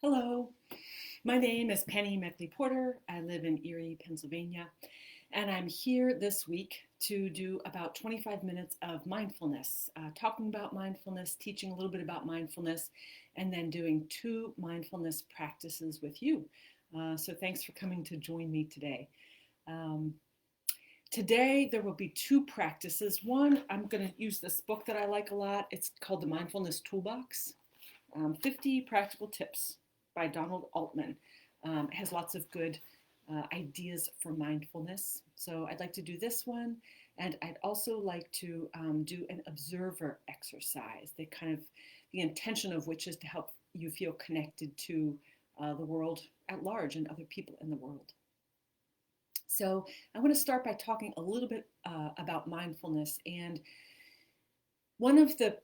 Hello, my name is Penny Mechley-Porter. I live in Erie, Pennsylvania, and I'm here this week to do about 25 minutes of mindfulness, talking about mindfulness, teaching a little bit about mindfulness, and then doing two mindfulness practices with you. So thanks for coming to join me today. Um, Today, there will be two practices. One, I'm going to use this book that I like a lot. It's called The Mindfulness Toolbox. 50 Practical Tips by Donald Altman. It has lots of good ideas for mindfulness. So I'd like to do this one. And I'd also like to do an observer exercise. The intention of which is to help you feel connected to the world at large and other people in the world. So I want to start by talking a little bit about mindfulness. And one of the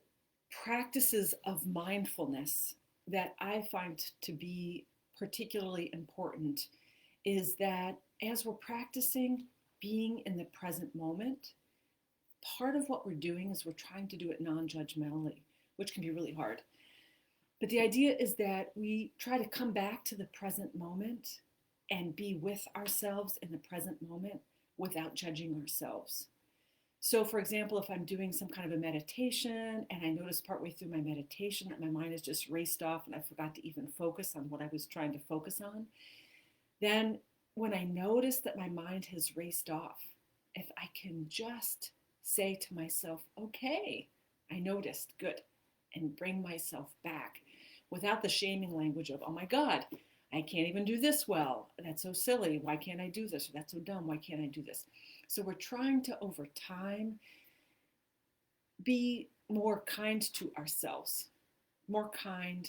practices of mindfulness that I find to be particularly important is that as we're practicing being in the present moment, part of what we're doing is we're trying to do it non-judgmentally, which can be really hard. But the idea is that we try to come back to the present moment and be with ourselves in the present moment without judging ourselves. So, for example, if I'm doing some kind of a meditation and I notice partway through my meditation that my mind has just raced off and I forgot to even focus on what I was trying to focus on, then when I notice that my mind has raced off, if I can just say to myself, okay, I noticed, good, and bring myself back without the shaming language of, oh my God, I can't even do this well. That's so silly. Why can't I do this? Or that's so dumb. Why can't I do this? So we're trying to, over time, be more kind to ourselves, more kind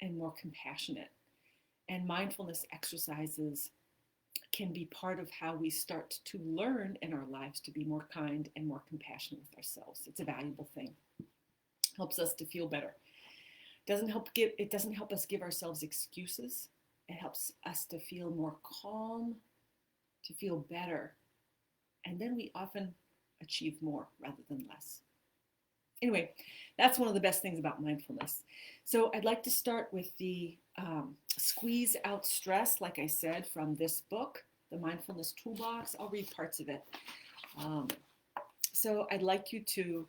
and more compassionate. And mindfulness exercises can be part of how we start to learn in our lives to be more kind and more compassionate with ourselves. It's a valuable thing. Helps us to feel better. It doesn't help us give ourselves excuses. It helps us to feel more calm, to feel better. And then we often achieve more rather than less. Anyway, that's one of the best things about mindfulness. So I'd like to start with the squeeze out stress, like I said, from this book, The Mindfulness Toolbox. I'll read parts of it. Um, so I'd like you to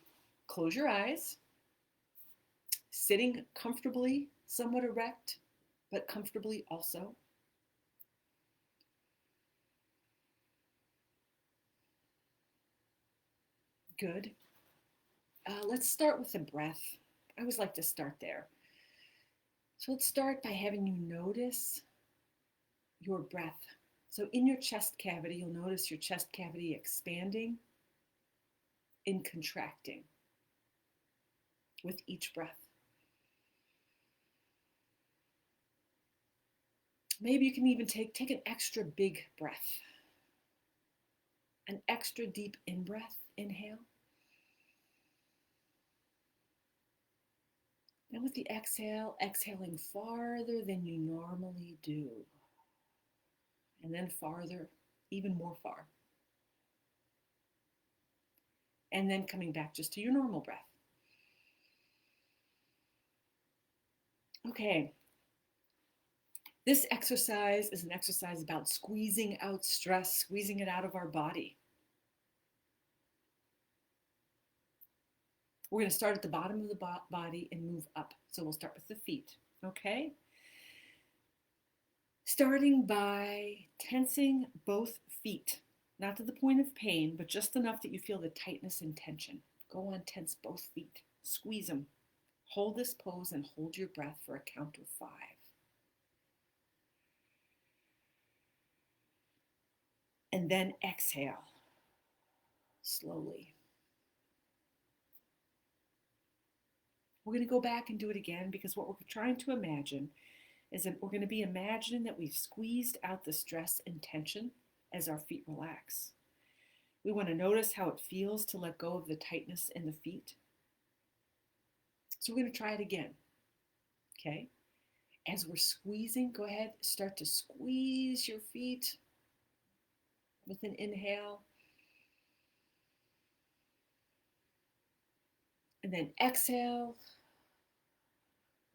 close your eyes, sitting comfortably, somewhat erect, but comfortably also. Good. Let's start with the breath. I always like to start there. So let's start by having you notice your breath. So in your chest cavity, you'll notice your chest cavity expanding and contracting with each breath. Maybe you can even take an extra big breath, an extra deep in-breath, inhale. And with the exhale, exhaling farther than you normally do. And then farther, even more far. And then coming back just to your normal breath. Okay. This exercise is an exercise about squeezing out stress, squeezing it out of our body. We're going to start at the bottom of the body and move up. So we'll start with the feet, okay? Starting by tensing both feet, not to the point of pain, but just enough that you feel the tightness and tension. Go on, tense both feet. Squeeze them. Hold this pose and hold your breath for a count of 5. And then exhale slowly. We're going to go back and do it again because what we're trying to imagine is that we're going to be imagining that we've squeezed out the stress and tension as our feet relax. We want to notice how it feels to let go of the tightness in the feet. So we're going to try it again. Okay? As we're squeezing, go ahead, start to squeeze your feet with an inhale. And then exhale,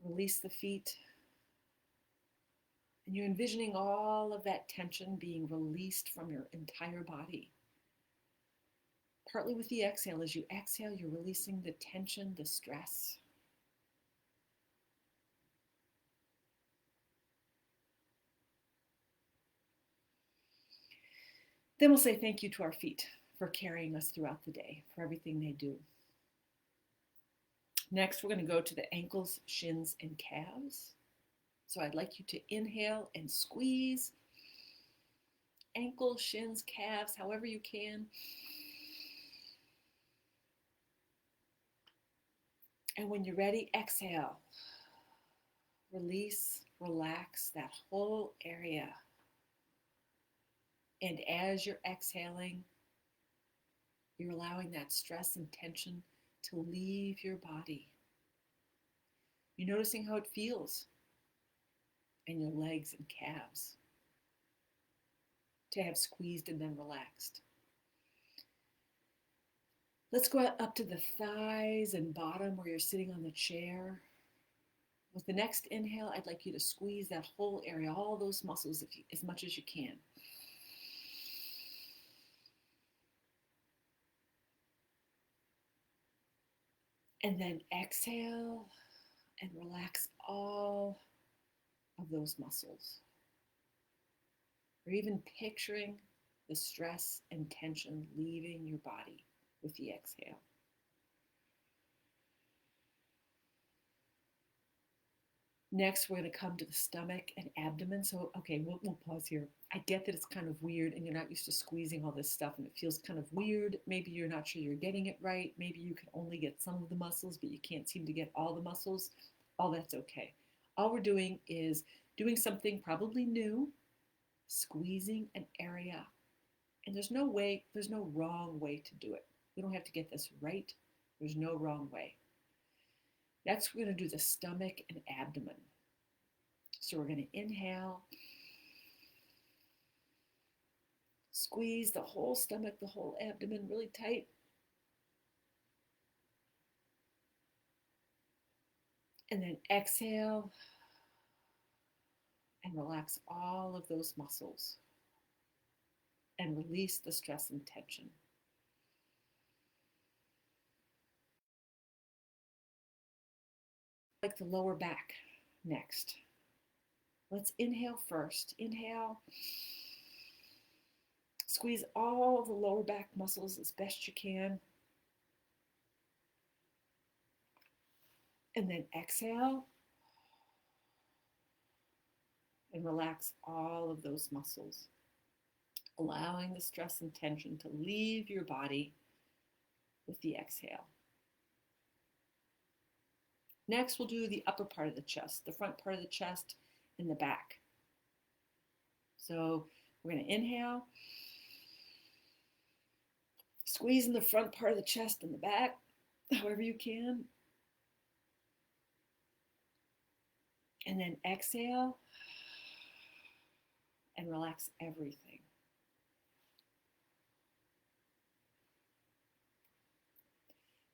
release the feet. And you're envisioning all of that tension being released from your entire body. Partly with the exhale. As you exhale, you're releasing the tension, the stress. Then we'll say thank you to our feet for carrying us throughout the day, for everything they do. Next, we're going to go to the ankles, shins, and calves. So I'd like you to inhale and squeeze ankles, shins, calves, however you can. And when you're ready, exhale. Release, relax that whole area. And as you're exhaling, you're allowing that stress and tension to leave your body. You're noticing how it feels in your legs and calves to have squeezed and then relaxed. Let's go up to the thighs and bottom where you're sitting on the chair. With the next inhale, I'd like you to squeeze that whole area, all those muscles as much as you can. And then exhale and relax all of those muscles. Or even picturing the stress and tension leaving your body with the exhale. Next, we're going to come to the stomach and abdomen. So, okay, we'll pause here. I get that it's kind of weird and you're not used to squeezing all this stuff and it feels kind of weird. Maybe you're not sure you're getting it right. Maybe you can only get some of the muscles, but you can't seem to get all the muscles. All that's okay. All we're doing is doing something probably new, squeezing an area. And there's no wrong way to do it. We don't have to get this right. There's no wrong way. Next, we're going to do the stomach and abdomen. So we're going to inhale, squeeze the whole stomach, the whole abdomen really tight. And then exhale and relax all of those muscles and release the stress and tension. Like the lower back next. Let's inhale first. Inhale. Squeeze all the lower back muscles as best you can. And then exhale. And relax all of those muscles, allowing the stress and tension to leave your body with the exhale. Next, we'll do the upper part of the chest, the front part of the chest and the back. So we're going to inhale, squeeze in the front part of the chest and the back, however you can. And then exhale and relax everything.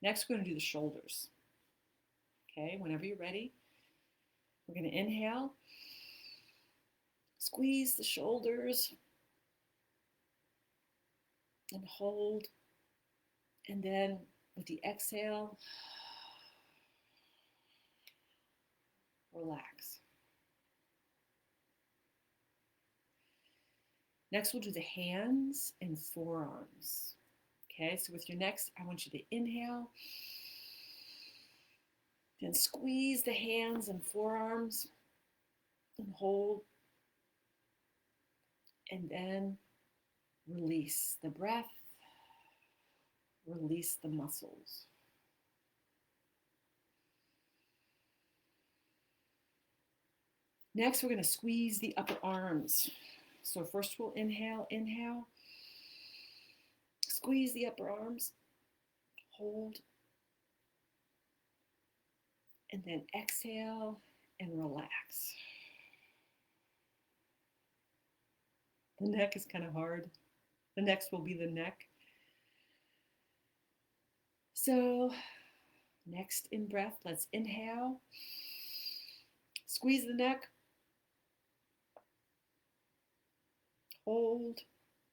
Next, we're going to do the shoulders. Okay, whenever you're ready, we're going to inhale, squeeze the shoulders, and hold. And then with the exhale, relax. Next, we'll do the hands and forearms. Okay, so with your next, I want you to inhale, then squeeze the hands and forearms and hold. And then release the breath, release the muscles. Next, we're going to squeeze the upper arms. So first we'll inhale, squeeze the upper arms, hold, and then exhale and relax. The neck is kind of hard. The next will be the neck. So next in breath, let's inhale, squeeze the neck, hold,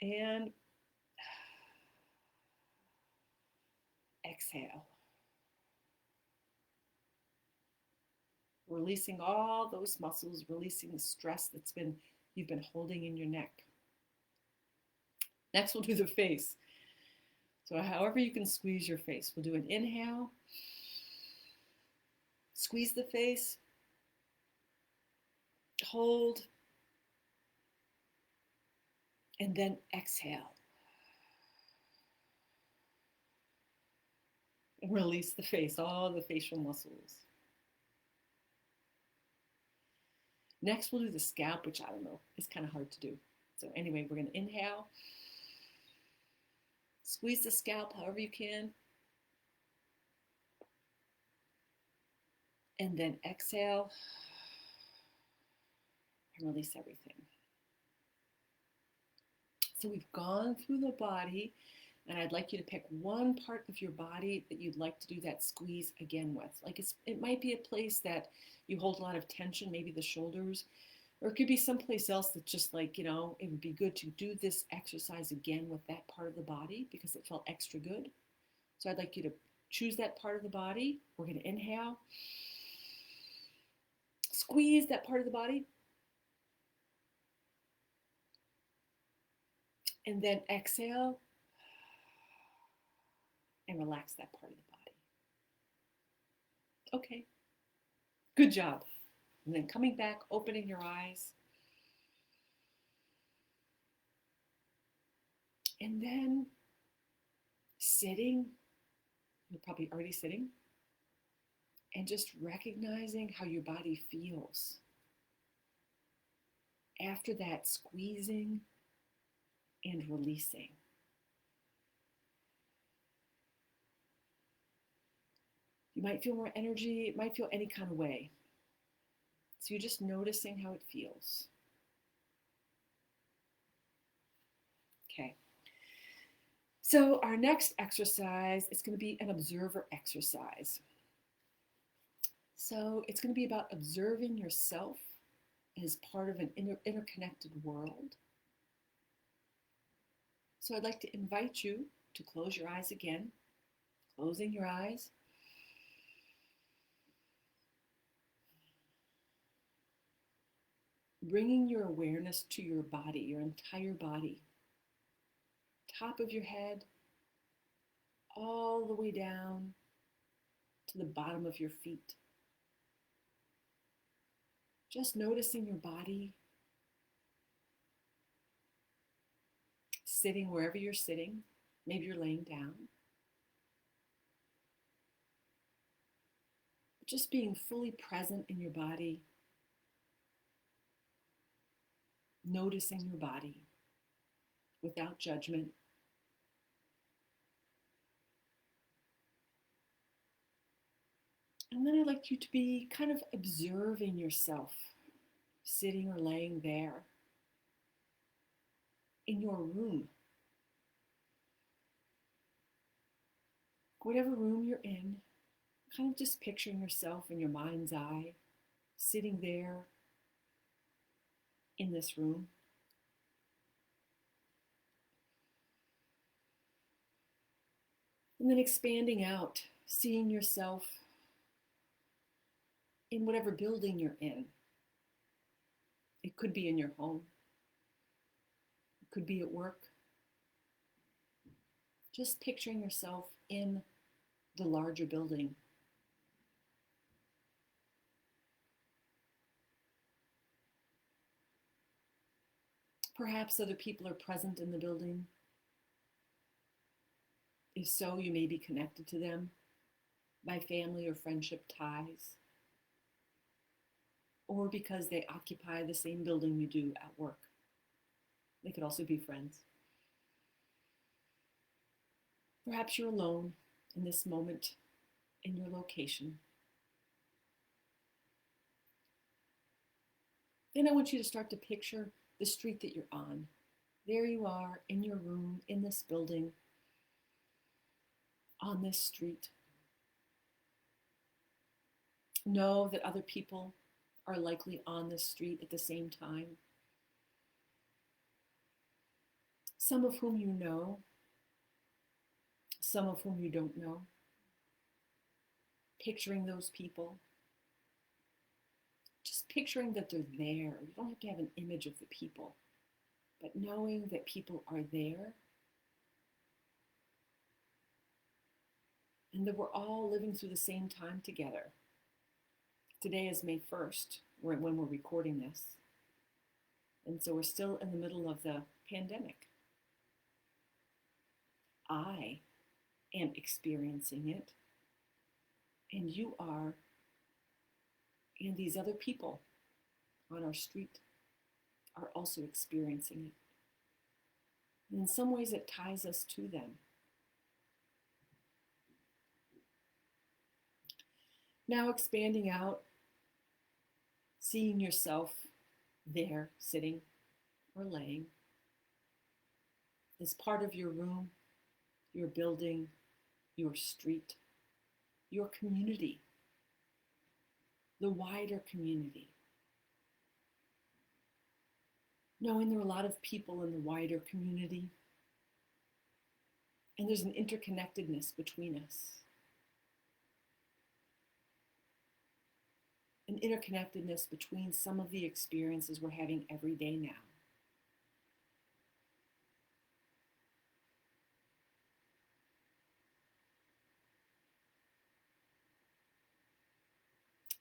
and exhale. Releasing all those muscles, releasing the stress you've been holding in your neck. Next, we'll do the face. So however you can squeeze your face. We'll do an inhale, squeeze the face, hold, and then exhale. And release the face, all the facial muscles. Next, we'll do the scalp, which I don't know, it's kind of hard to do. So anyway, we're going to inhale, squeeze the scalp however you can, and then exhale and release everything. So we've gone through the body, and I'd like you to pick one part of your body that you'd like to do that squeeze again with. Like it might be a place that you hold a lot of tension, maybe the shoulders, or it could be someplace else that's just like, it would be good to do this exercise again with that part of the body because it felt extra good. So I'd like you to choose that part of the body. We're going to inhale, squeeze that part of the body, and then exhale and relax that part of the body. Okay, good job. And then coming back, opening your eyes. And then sitting, you're probably already sitting, and just recognizing how your body feels after that squeezing and releasing. You might feel more energy, it might feel any kind of way. So you're just noticing how it feels. Okay. So our next exercise is going to be an observer exercise. So it's going to be about observing yourself as part of an interconnected world. So I'd like to invite you to close your eyes again, closing your eyes. Bringing your awareness to your body, your entire body. Top of your head, all the way down to the bottom of your feet. Just noticing your body, sitting wherever you're sitting. Maybe you're laying down. Just being fully present in your body, noticing your body without judgment. And then I'd like you to be kind of observing yourself, sitting or laying there in your room. Whatever room you're in, kind of just picturing yourself in your mind's eye, sitting there in this room. And then expanding out, seeing yourself in whatever building you're in. It could be in your home. It could be at work. Just picturing yourself in the larger building. Perhaps other people are present in the building. If so, you may be connected to them by family or friendship ties, or because they occupy the same building you do at work. They could also be friends. Perhaps you're alone in this moment in your location. Then I want you to start to picture the street that you're on. There you are in your room, in this building, on this street. Know that other people are likely on this street at the same time. some of whom you know, some of whom you don't know. Picturing those people, just picturing that they're there. You don't have to have an image of the people, but knowing that people are there and that we're all living through the same time together. Today is May 1st, when we're recording this. And so we're still in the middle of the pandemic. I am experiencing it, and you are, and these other people on our street are also experiencing it. And in some ways, it ties us to them. Now expanding out, seeing yourself there, sitting or laying, as part of your room, your building, your street, your community, the wider community. Knowing there are a lot of people in the wider community, and there's an interconnectedness between us. An interconnectedness between some of the experiences we're having every day now.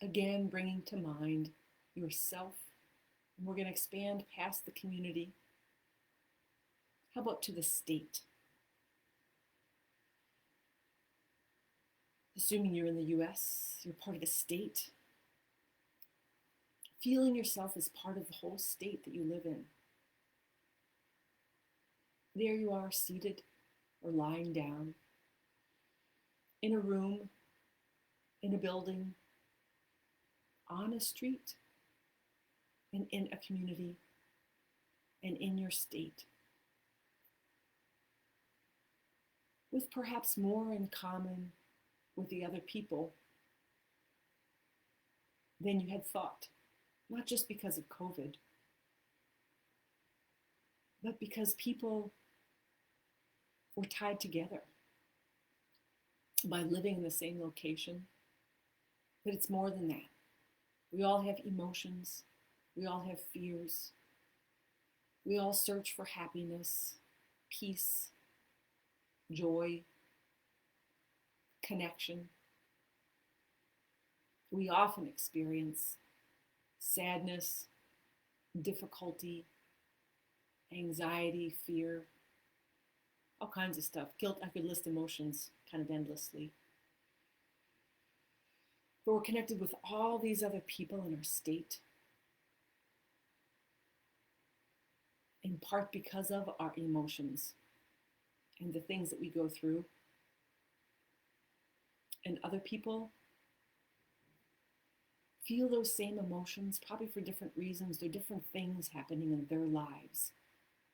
Again, bringing to mind yourself. And we're going to expand past the community. How about to the state? Assuming you're in the US, you're part of the state. Feeling yourself as part of the whole state that you live in. There you are, seated or lying down, in a room, in a building, on a street, and in a community, and in your state, with perhaps more in common with the other people than you had thought, not just because of COVID, but because people were tied together by living in the same location. But it's more than that. We all have emotions. We all have fears. We all search for happiness, peace, joy, connection. We often experience sadness, difficulty, anxiety, fear, all kinds of stuff. Guilt, I could list emotions kind of endlessly. But we're connected with all these other people in our state, in part because of our emotions and the things that we go through. And other people feel those same emotions, probably for different reasons. There are different things happening in their lives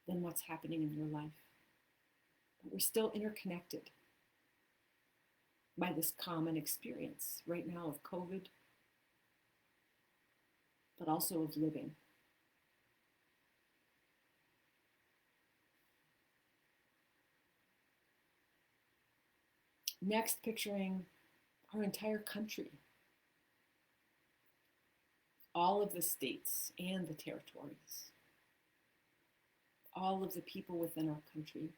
than what's happening in your life. But we're still interconnected by this common experience right now of COVID, but also of living. Next, picturing our entire country, all of the states and the territories, all of the people within our country.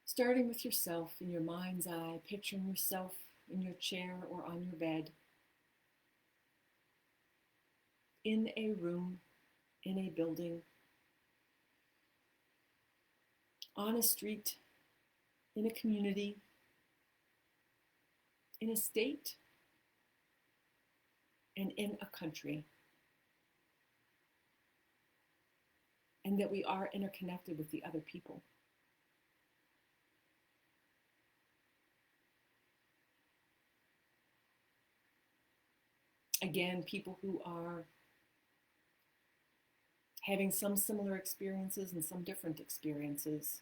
Starting with yourself in your mind's eye, picturing yourself in your chair or on your bed, in a room, in a building, on a street, in a community, in a state, and in a country. And that we are interconnected with the other people. Again, people who are having some similar experiences and some different experiences.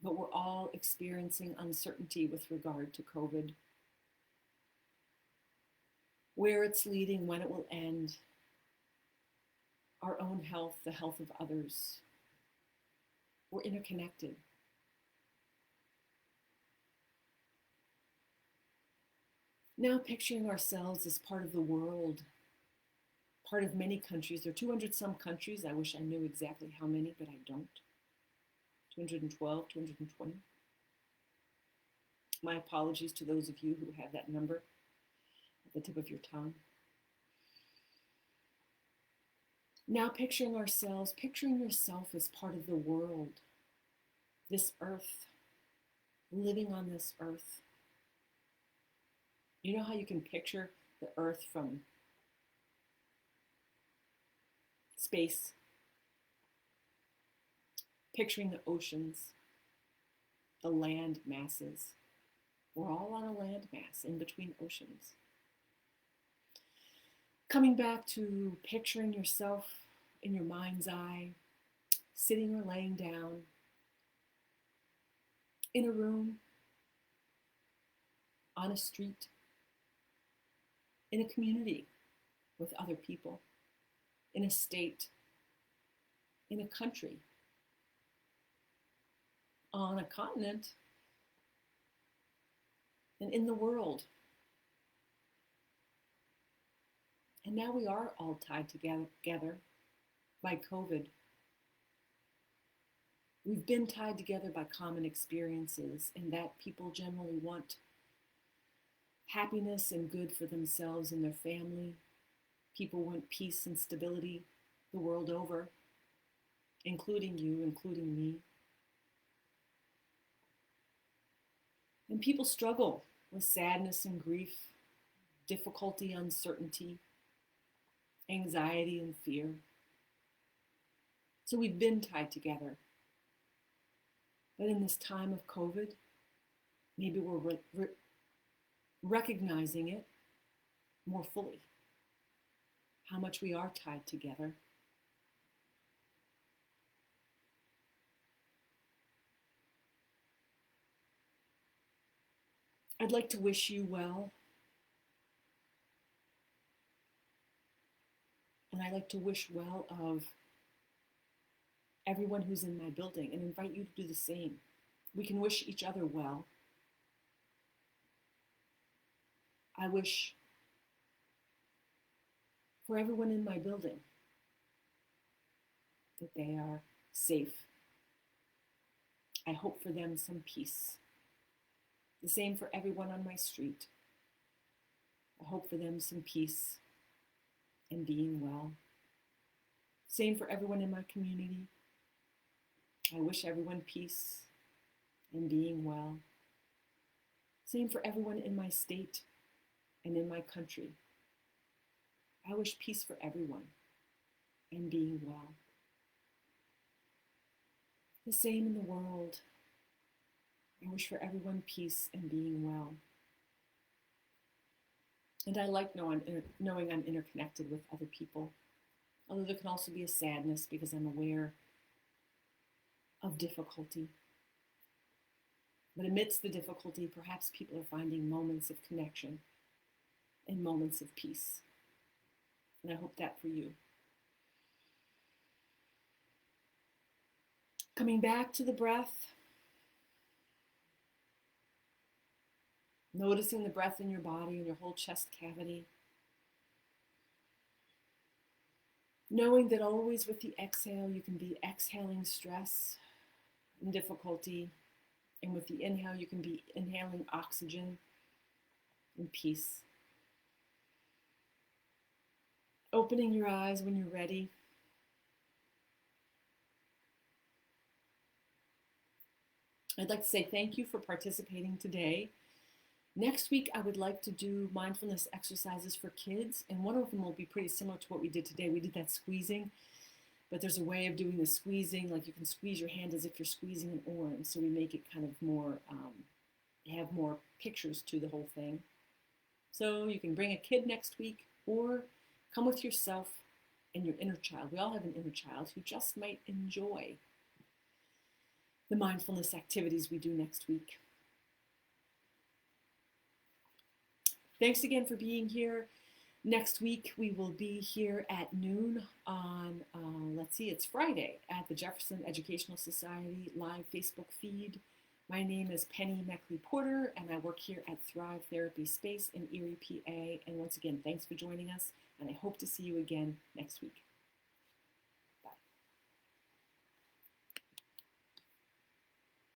But we're all experiencing uncertainty with regard to COVID. Where it's leading, when it will end. our own health, the health of others. We're interconnected. Now picturing ourselves as part of the world, part of many countries. There are 200 some countries. I wish I knew exactly how many, but I don't. 212, 220. My apologies to those of you who have that number at the tip of your tongue. Now picturing yourself as part of the world, this earth, living on this earth. You know how you can picture the earth from space? Picturing the oceans, the land masses. We're all on a land mass in between oceans. Coming back to picturing yourself in your mind's eye, sitting or laying down, in a room, on a street, in a community with other people, in a state, in a country, on a continent, and in the world. And now we are all tied together by COVID. We've been tied together by common experiences, and that people generally want happiness and good for themselves and their family. People want peace and stability the world over, including you, including me. And people struggle with sadness and grief, difficulty, uncertainty, anxiety and fear. So we've been tied together. But in this time of COVID, maybe we're recognizing it more fully, how much we are tied together. I'd like to wish you well. And I'd like to wish well of everyone who's in my building and invite you to do the same. We can wish each other well. I wish for everyone in my building that they are safe. I hope for them some peace. The same for everyone on my street. I hope for them some peace and being well. Same for everyone in my community. I wish everyone peace and being well. Same for everyone in my state and in my country. I wish peace for everyone and being well. The same in the world. I wish for everyone peace and being well. And I like knowing I'm interconnected with other people. Although there can also be a sadness because I'm aware of difficulty. But amidst the difficulty, perhaps people are finding moments of connection and moments of peace. And I hope that for you. Coming back to the breath. Noticing the breath in your body and your whole chest cavity. Knowing that always with the exhale, you can be exhaling stress and difficulty. And with the inhale, you can be inhaling oxygen and peace. Opening your eyes when you're ready. I'd like to say thank you for participating today. Next week, I would like to do mindfulness exercises for kids, and one of them will be pretty similar to what we did today. We did that squeezing, but there's a way of doing the squeezing, like you can squeeze your hand as if you're squeezing an orange, so we make it kind of more, have more pictures to the whole thing. So you can bring a kid next week, or come with yourself and your inner child. We all have an inner child who just might enjoy the mindfulness activities we do next week. Thanks again for being here. Next week, we will be here at noon on, let's see, it's Friday at the Jefferson Educational Society live Facebook feed. My name is Penny Mechley-Porter, and I work here at Thrive Therapy Space in Erie, PA. And once again, thanks for joining us, and I hope to see you again next week.